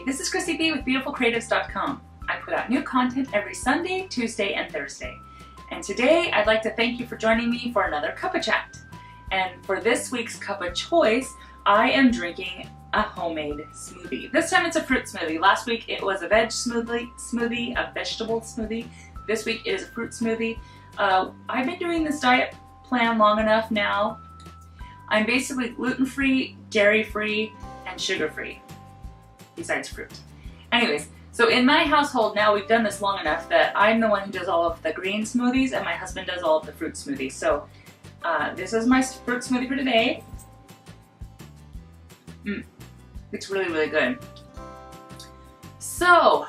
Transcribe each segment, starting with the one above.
this is Chrissie with beautifulcreatives.com. I put out new content every Sunday, Tuesday, and Thursday. And today I'd like to thank you for joining me for another Cuppa Chat. And for this week's Cuppa choice, I am drinking a homemade smoothie. This time it's a fruit smoothie. Last week it was a veg smoothie, a vegetable smoothie. This week it is a fruit smoothie. I've been doing this diet plan long enough now. I'm basically gluten-free, dairy-free, and sugar-free, besides fruit. Anyways, so in my household now we've done this long enough that I'm the one who does all of the green smoothies and my husband does all of the fruit smoothies. So this is my fruit smoothie for today. It's really, really good. So,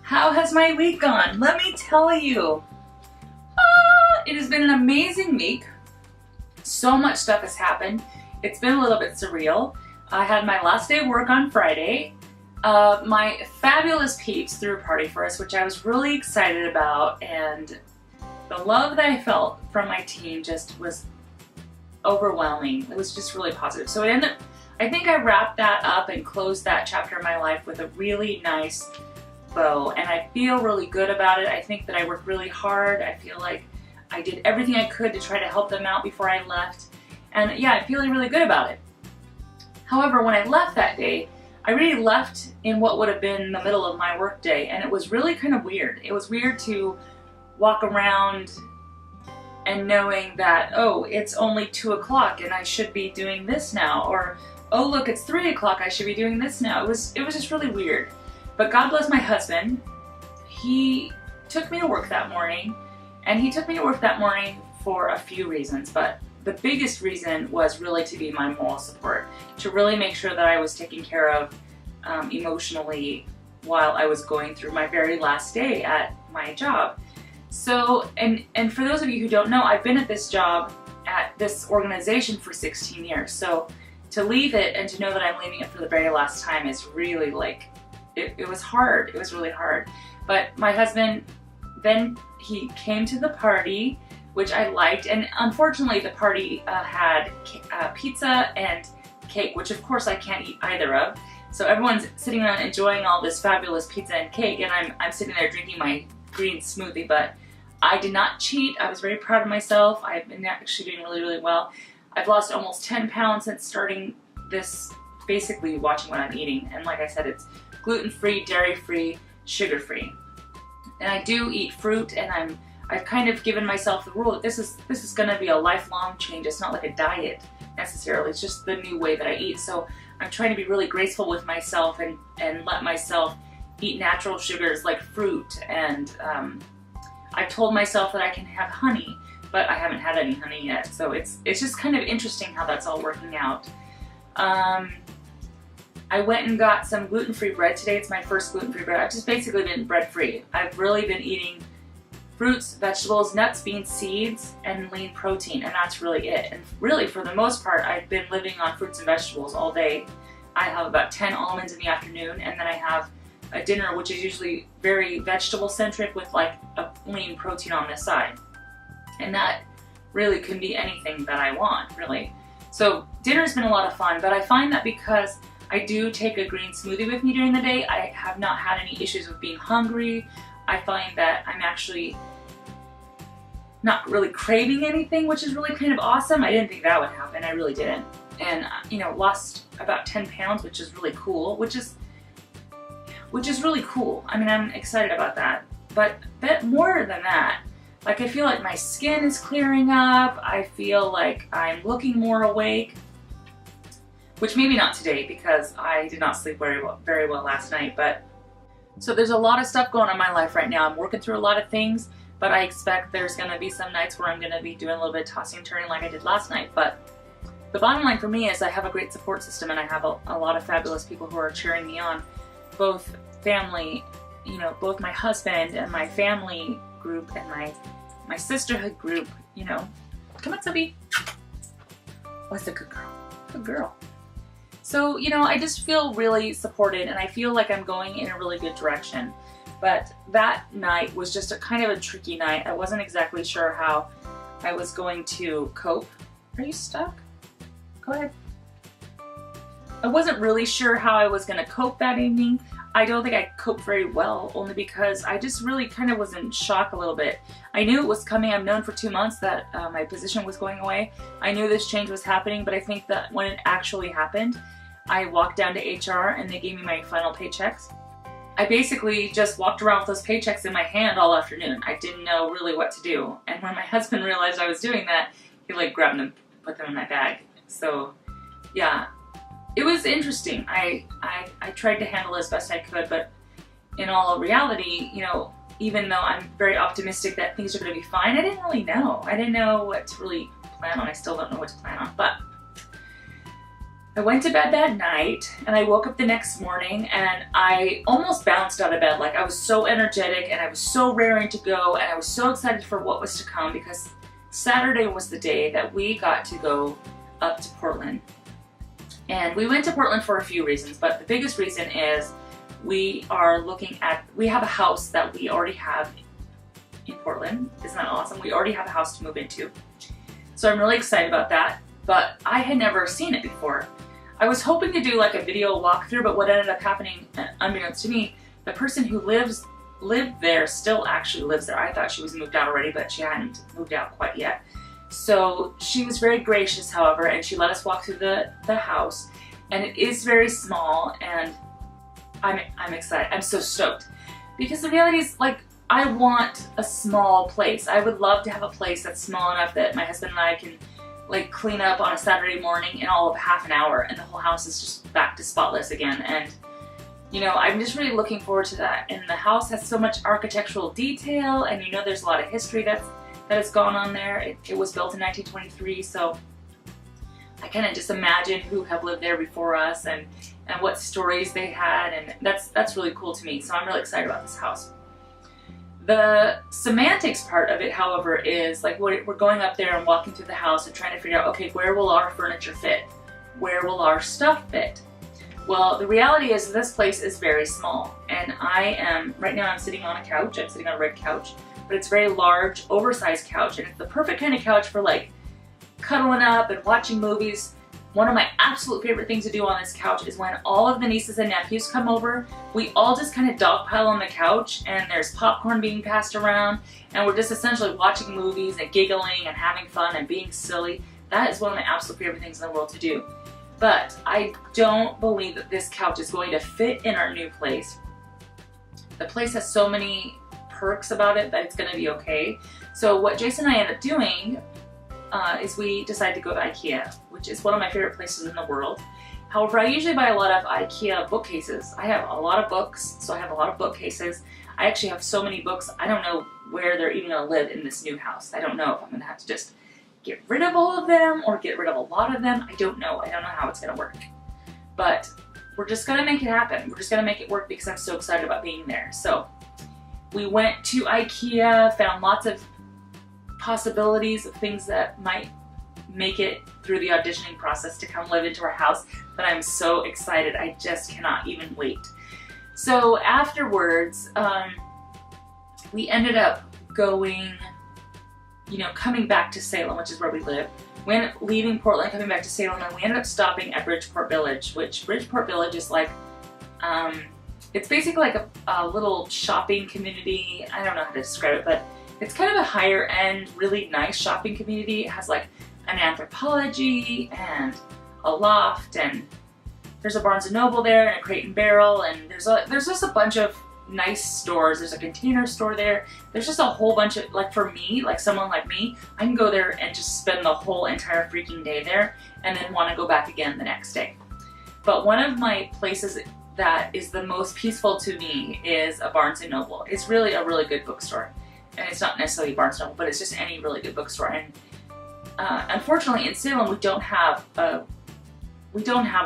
how has my week gone? Let me tell you. It has been an amazing week. So much stuff has happened. It's been a little bit surreal. I had my last day of work on Friday. My fabulous peeps threw a party for us, which I was really excited about, and the love that I felt from my team just was overwhelming. It was just really positive. So I think I wrapped that up and closed that chapter of my life with a really nice bow, and I feel really good about it. I think that I worked really hard. I feel like I did everything I could to try to help them out before I left. And yeah, I'm feeling really good about it. However, when I left that day, I really left in what would have been the middle of my work day, and it was really kind of weird. It was weird to walk around and knowing that, oh, it's only 2 o'clock and I should be doing this now, or oh look, it's 3 o'clock, I should be doing this now. It was just really weird. But God bless my husband. He took me to work that morning, and he took me to work that morning for a few reasons, but the biggest reason was really to be my moral support, to really make sure that I was taken care of emotionally while I was going through my very last day at my job. So, and for those of you who don't know, I've been at this job, at this organization for 16 years. So to leave it and to know that I'm leaving it for the very last time is really like, it was hard. It was really hard. But my husband, then he came to the party, which I liked, and unfortunately the party had pizza and cake, which of course I can't eat either of. So everyone's sitting around enjoying all this fabulous pizza and cake, and I'm sitting there drinking my green smoothie, but I did not cheat. I was very proud of myself. I've been actually doing really, really well. I've lost almost 10 pounds since starting this, basically watching what I'm eating. And like I said, it's gluten-free, dairy-free, sugar-free. And I do eat fruit, and I've kind of given myself the rule that this is going to be a lifelong change. It's not like a diet necessarily. It's just the new way that I eat. So I'm trying to be really graceful with myself and let myself eat natural sugars like fruit. And I've told myself that I can have honey, but I haven't had any honey yet. So it's just kind of interesting how that's all working out. I went and got some gluten-free bread today. It's my first gluten-free bread. I've just basically been bread-free. I've really been eating fruits, vegetables, nuts, beans, seeds, and lean protein, and that's really it. And really, for the most part, I've been living on fruits and vegetables all day. I have about 10 almonds in the afternoon, and then I have a dinner which is usually very vegetable-centric with like a lean protein on the side. And that really can be anything that I want, really. So dinner's been a lot of fun, but I find that because I do take a green smoothie with me during the day, I have not had any issues with being hungry. I find that I'm actually not really craving anything, which is really kind of awesome. I didn't think that would happen. I really didn't. And, you know, lost about 10 pounds, which is really cool, which is really cool. I mean, I'm excited about that. But more than that, like I feel like my skin is clearing up. I feel like I'm looking more awake, which maybe not today because I did not sleep very well last night. But so there's a lot of stuff going on in my life right now. I'm working through a lot of things, but I expect there's going to be some nights where I'm going to be doing a little bit of tossing and turning like I did last night. But the bottom line for me is I have a great support system, and I have a lot of fabulous people who are cheering me on, both family, you know, both my husband and my family group and my sisterhood group, you know. Come on, Sophie. What's a good girl? Good girl. So, you know, I just feel really supported, and I feel like I'm going in a really good direction. But that night was just a kind of a tricky night. I wasn't exactly sure how I was going to cope. Are you stuck? Go ahead. I wasn't really sure how I was going to cope that evening. I don't think I coped very well, only because I just really kind of was in shock a little bit. I knew it was coming. I've known for 2 months that my position was going away. I knew this change was happening, but I think that when it actually happened, I walked down to HR and they gave me my final paychecks. I basically just walked around with those paychecks in my hand all afternoon. I didn't know really what to do. And when my husband realized I was doing that, he like grabbed them, put them in my bag. So yeah, it was interesting. I tried to handle it as best I could, but in all reality, you know, even though I'm very optimistic that things are going to be fine, I didn't really know. I didn't know what to really plan on. I still don't know what to plan on, but I went to bed that night and I woke up the next morning and I almost bounced out of bed. Like, I was so energetic and I was so raring to go and I was so excited for what was to come, because Saturday was the day that we got to go up to Portland. And we went to Portland for a few reasons, but the biggest reason is we have a house that we already have in Portland. Isn't that awesome? We already have a house to move into. So I'm really excited about that, but I had never seen it before. I was hoping to do like a video walkthrough, but what ended up happening, unbeknownst to me, the person who lived there still actually lives there. I thought she was moved out already, but she hadn't moved out quite yet. So she was very gracious, however, and she let us walk through the house, and it is very small, and I'm excited. I'm so stoked, because the reality is, like, I want a small place. I would love to have a place that's small enough that my husband and I can like clean up on a Saturday morning in all of half an hour, and the whole house is just back to spotless again. And you know, I'm just really looking forward to that. And the house has so much architectural detail, and you know, there's a lot of history that has gone on there. It was built in 1923, so I kind of just imagine who have lived there before us and what stories they had, and that's really cool to me. So I'm really excited about this house. The semantics part of it, however, is like we're going up there and walking through the house and trying to figure out, okay, where will our furniture fit? Where will our stuff fit? Well, the reality is this place is very small, and right now I'm sitting on a couch. I'm sitting on a red couch, but it's a very large, oversized couch, and it's the perfect kind of couch for like cuddling up and watching movies. One of my absolute favorite things to do on this couch is when all of the nieces and nephews come over, we all just kind of dogpile on the couch, and there's popcorn being passed around, and we're just essentially watching movies and giggling and having fun and being silly. That is one of my absolute favorite things in the world to do. But I don't believe that this couch is going to fit in our new place. The place has so many perks about it that it's going to be okay. So what Jason and I ended up doing is we decided to go to IKEA, which is one of my favorite places in the world. However, I usually buy a lot of IKEA bookcases. I have a lot of books, so I have a lot of bookcases. I actually have so many books, I don't know where they're even going to live in this new house. I don't know if I'm going to have to just get rid of all of them or get rid of a lot of them. I don't know. I don't know how it's going to work. But we're just going to make it happen. We're just going to make it work because I'm so excited about being there. So we went to IKEA, found lots of possibilities of things that might make it through the auditioning process to come live into our house, but I'm so excited. I just cannot even wait. So afterwards, we ended up going, coming back to Salem, which is where we live. We ended up leaving Portland, coming back to Salem, and we ended up stopping at Bridgeport Village, which Bridgeport Village is like, it's basically like a little shopping community. I don't know how to describe it, but it's kind of a higher end, really nice shopping community. It has like an Anthropology and a Loft, and there's a Barnes & Noble there and a Crate & Barrel, and there's just a bunch of nice stores. There's a Container Store there. There's just a whole bunch of, like, for me, like someone like me, I can go there and just spend the whole entire freaking day there and then want to go back again the next day. But one of my places that is the most peaceful to me is a Barnes & Noble. It's really a really good bookstore. And it's not necessarily Barnes & Noble, but it's just any really good bookstore. And unfortunately, in Salem, we don't have a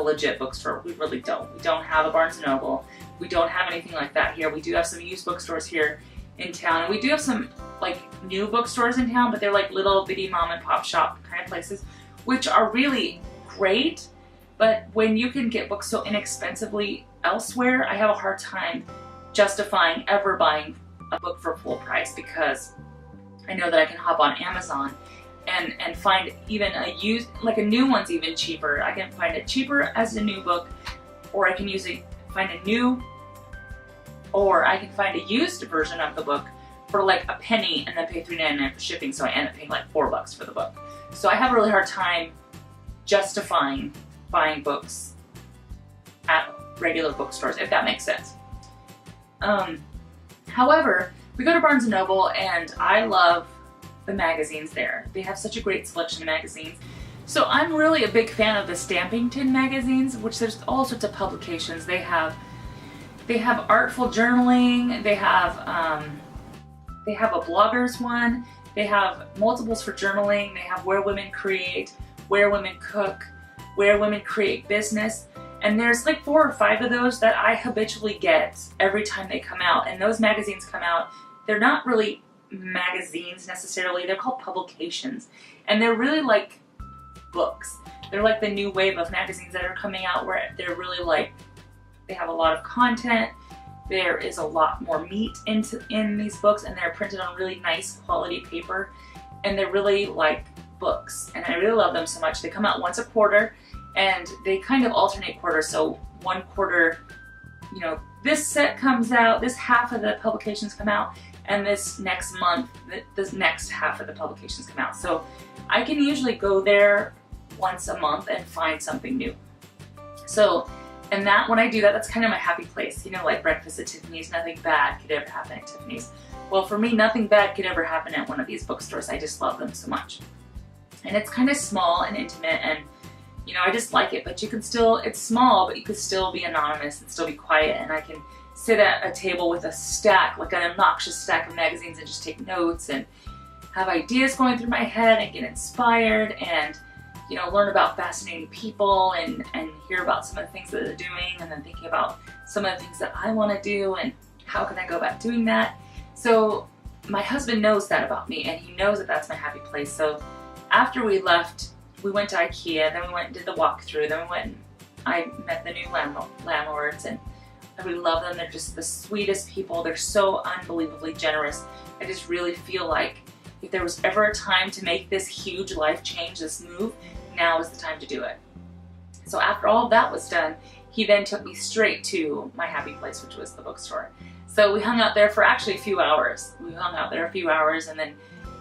legit bookstore. We really don't. We don't have a Barnes & Noble. We don't have anything like that here. We do have some used bookstores here in town, and we do have some like new bookstores in town, but they're like little bitty mom and pop shop kind of places, which are really great. But when you can get books so inexpensively elsewhere, I have a hard time justifying ever buying a book for full price, because I know that I can hop on Amazon and find even a used, like a new one's even cheaper. I can find it cheaper as a new book, or I can find a new, or I can find a used version of the book for like a penny and then pay $3.99 for shipping, so I end up paying like $4 for the book. So I have a really hard time justifying buying books at regular bookstores, if that makes sense. However, we go to Barnes & Noble and I love the magazines there. They have such a great selection of magazines. So I'm really a big fan of the Stampington magazines, which there's all sorts of publications. They have artful journaling, they have a bloggers one, they have multiples for journaling, they have Where Women Create, Where Women Cook, Where Women Create Business, and there's like 4 or 5 of those that I habitually get every time they come out. And those magazines come out, they're not really magazines necessarily, they're called publications, and they're really like books. They're like the new wave of magazines that are coming out, where they're really like, they have a lot of content, there is a lot more meat in these books, and they're printed on really nice quality paper, and they're really like books, and I really love them so much. They come out once a quarter, and they kind of alternate quarters. So one quarter, you know, this set comes out, this half of the publications come out, and this next month, this next half of the publications come out. So I can usually go there once a month and find something new. So, and that, when I do that, that's kind of my happy place. You know, like breakfast at Tiffany's, nothing bad could ever happen at Tiffany's. Well, for me, nothing bad could ever happen at one of these bookstores. I just love them so much. And it's kind of small and intimate, and you know, I just like it, but you can still, it's small, but you could still be anonymous and still be quiet, and I can sit at a table with a stack, like an obnoxious stack of magazines, and just take notes and have ideas going through my head and get inspired, and you know, learn about fascinating people and hear about some of the things that they're doing, and then thinking about some of the things that I want to do and how can I go about doing that. So my husband knows that about me, and he knows that that's my happy place. So after we left, we went to IKEA, then we went and did the walkthrough, then we went and I met the new landlords, and I really love them. They're just the sweetest people. They're so unbelievably generous. I just really feel like if there was ever a time to make this huge life change, this move, now is the time to do it. So after all of that was done, he then took me straight to my happy place, which was the bookstore. So we hung out there for actually a few hours. We hung out there a few hours, and then,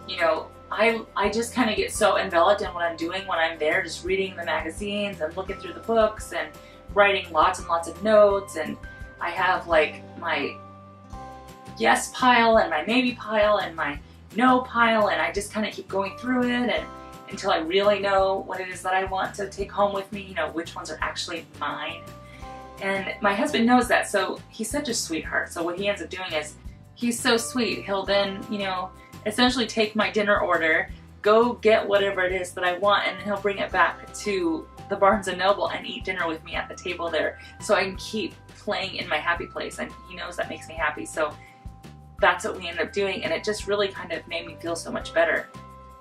you know, I just kind of get so enveloped in what I'm doing when I'm there, just reading the magazines and looking through the books and writing lots and lots of notes. And I have like my yes pile and my maybe pile and my no pile, and I just kind of keep going through it and until I really know what it is that I want to take home with me, you know, which ones are actually mine. And my husband knows that, so he's such a sweetheart. So what he ends up doing is, he's so sweet. He'll then, you know, essentially take my dinner order, go get whatever it is that I want, and then he'll bring it back to the Barnes & Noble and eat dinner with me at the table there, so I can keep playing in my happy place, and he knows that makes me happy. So that's what we ended up doing, and it just really kind of made me feel so much better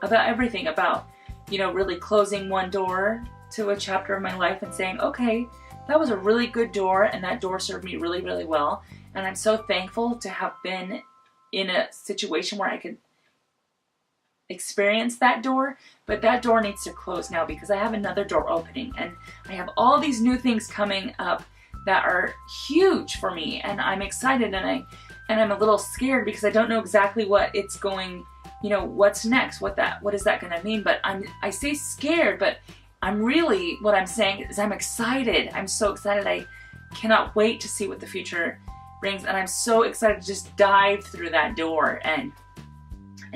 about everything, about, you know, really closing one door to a chapter of my life and saying, okay, that was a really good door, and that door served me really, really well, and I'm so thankful to have been in a situation where I could experience that door, but that door needs to close now because I have another door opening, and I have all these new things coming up that are huge for me, and I'm excited, and I'm a little scared because I don't know exactly what it's going, you know, what's next, what is that going to mean. But I say scared, but I'm really, what I'm saying is I'm excited. I'm so excited. I cannot wait to see what the future brings, and I'm so excited to just dive through that door and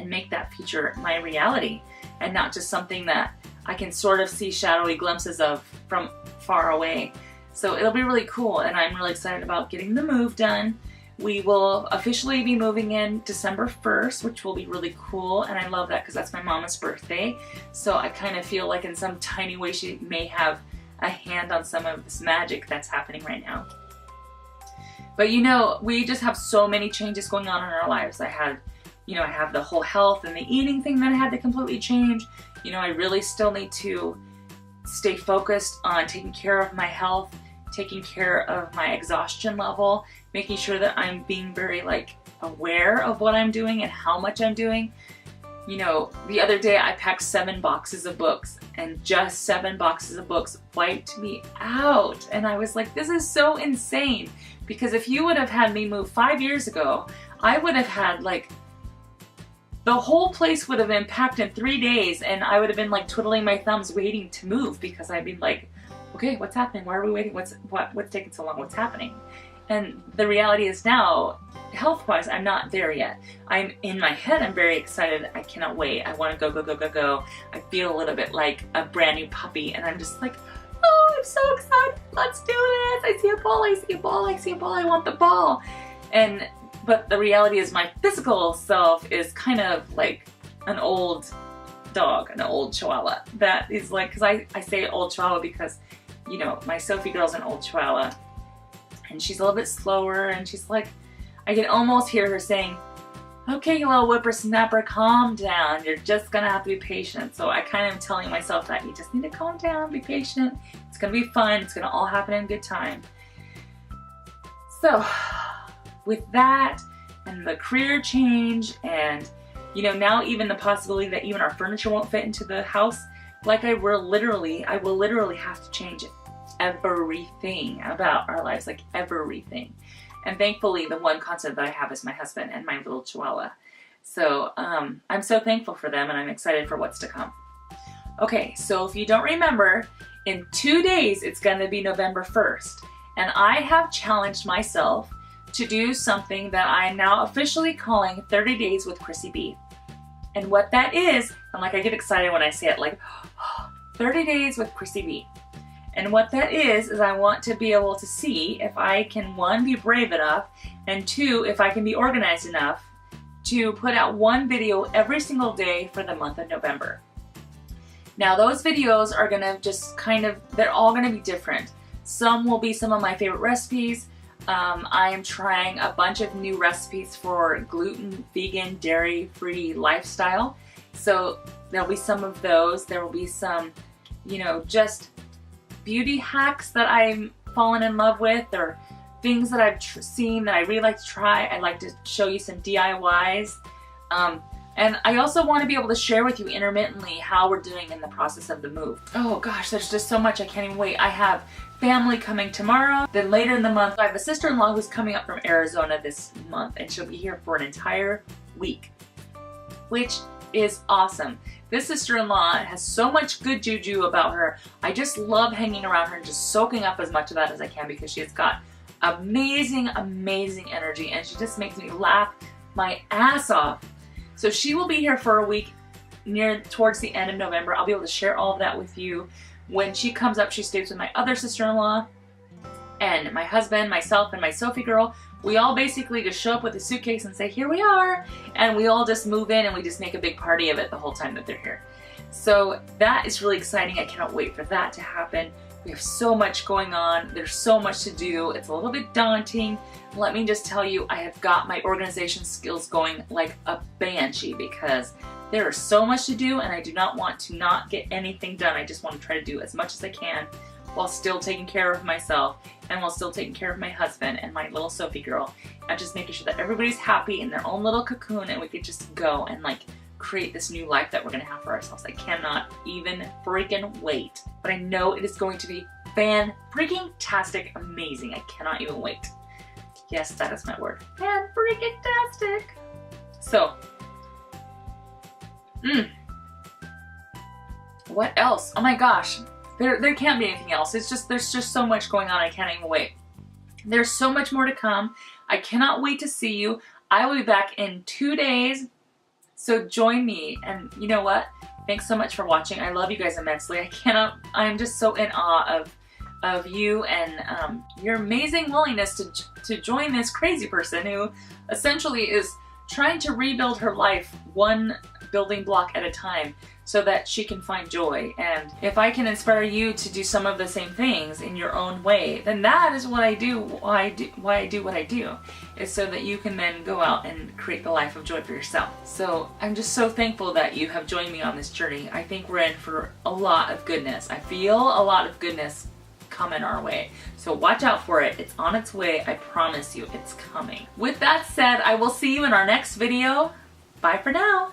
make that future my reality, and not just something that I can sort of see shadowy glimpses of from far away. So it'll be really cool, and I'm really excited about getting the move done. We will officially be moving in December 1st, which will be really cool, and I love that because that's my mama's birthday. So I kind of feel like in some tiny way she may have a hand on some of this magic that's happening right now. But you know, we just have so many changes going on in our lives. I have the whole health and the eating thing that I had to completely change. You know, I really still need to stay focused on taking care of my health, taking care of my exhaustion level, making sure that I'm being very aware of what I'm doing and how much I'm doing. You know, the other day I packed 7 boxes of books, and just 7 boxes of books wiped me out. And I was like, this is so insane. Because if you would have had me move 5 years ago, I would have had like, the whole place would have been packed in 3 days, and I would have been like twiddling my thumbs waiting to move, because I'd be like, okay, what's happening? Why are we waiting? What's taking so long? What's happening? And the reality is now, health-wise, I'm not there yet. I'm in my head, I'm very excited. I cannot wait. I want to go, go, go, go, go. I feel a little bit like a brand new puppy, and I'm just like, oh, I'm so excited. Let's do this. I see a ball, I see a ball, I see a ball. I want the ball. But the reality is my physical self is kind of like an old dog, an old chihuahua. That is like, because I say old chihuahua because, you know, my Sophie girl's an old chihuahua. And she's a little bit slower, and she's like, I can almost hear her saying, okay, you little whippersnapper, calm down. You're just gonna have to be patient. So I kind of am telling myself that you just need to calm down, be patient. It's gonna be fun. It's gonna all happen in good time. So with that and the career change, and you know, now even the possibility that even our furniture won't fit into the house, like I will literally have to change everything about our lives, like everything. And thankfully the one constant that I have is my husband and my little chihuahua. So I'm so thankful for them, and I'm excited for what's to come. Okay, so if you don't remember, in 2 days it's going to be November 1st, and I have challenged myself to do something that I'm now officially calling 30 Days with Chrissie B. And what that is, I'm like, I get excited when I say it, like 30 Days with Chrissie B. And what that is I want to be able to see if I can, 1, be brave enough, and 2, if I can be organized enough to put out 1 video every single day for the month of November. Now those videos are gonna just kind of, they're all gonna be different. Some will be some of my favorite recipes. I am trying a bunch of new recipes for gluten, vegan, dairy-free lifestyle. So there'll be some of those. There will be some, you know, just beauty hacks that I'm fallen in love with, or things that I've seen that I really like to try. I'd like to show you some DIYs. And I also want to be able to share with you intermittently how we're doing in the process of the move. Oh gosh, there's just so much, I can't even wait. I have family coming tomorrow. Then later in the month, I have a sister-in-law who's coming up from Arizona this month, and she'll be here for an entire week, which is awesome. This sister-in-law has so much good juju about her. I just love hanging around her and just soaking up as much of that as I can, because she has got amazing, amazing energy, and she just makes me laugh my ass off. So she will be here for a week towards the end of November. I'll be able to share all of that with you. When she comes up, she stays with my other sister-in-law and my husband, myself, and my Sophie girl. We all basically just show up with a suitcase and say, here we are. And we all just move in, and we just make a big party of it the whole time that they're here. So that is really exciting. I cannot wait for that to happen. We have so much going on. There's so much to do. It's a little bit daunting. Let me just tell you, I have got my organization skills going like a banshee, because there is so much to do, and I do not want to not get anything done. I just want to try to do as much as I can while still taking care of myself, and while still taking care of my husband and my little Sophie girl, and just making sure that everybody's happy in their own little cocoon, and we could just go and like create this new life that we're gonna have for ourselves. I cannot even freaking wait. But I know it is going to be fan-freaking-tastic amazing. I cannot even wait. Yes, that is my word. Fan-freaking-tastic. So, what else? Oh my gosh. There can't be anything else. It's just, there's just so much going on. I can't even wait. There's so much more to come. I cannot wait to see you. I will be back in 2 days. So join me. And you know what? Thanks so much for watching. I love you guys immensely. I'm just so in awe of you and your amazing willingness to join this crazy person who essentially is trying to rebuild her life 1 building block at a time, so that she can find joy. And if I can inspire you to do some of the same things in your own way, then that is what I do. Why I do what I do is so that you can then go out and create the life of joy for yourself. So I'm just so thankful that you have joined me on this journey. I think we're in for a lot of goodness. I feel a lot of goodness coming our way. So watch out for it. It's on its way. I promise you it's coming. With that said, I will see you in our next video. Bye for now.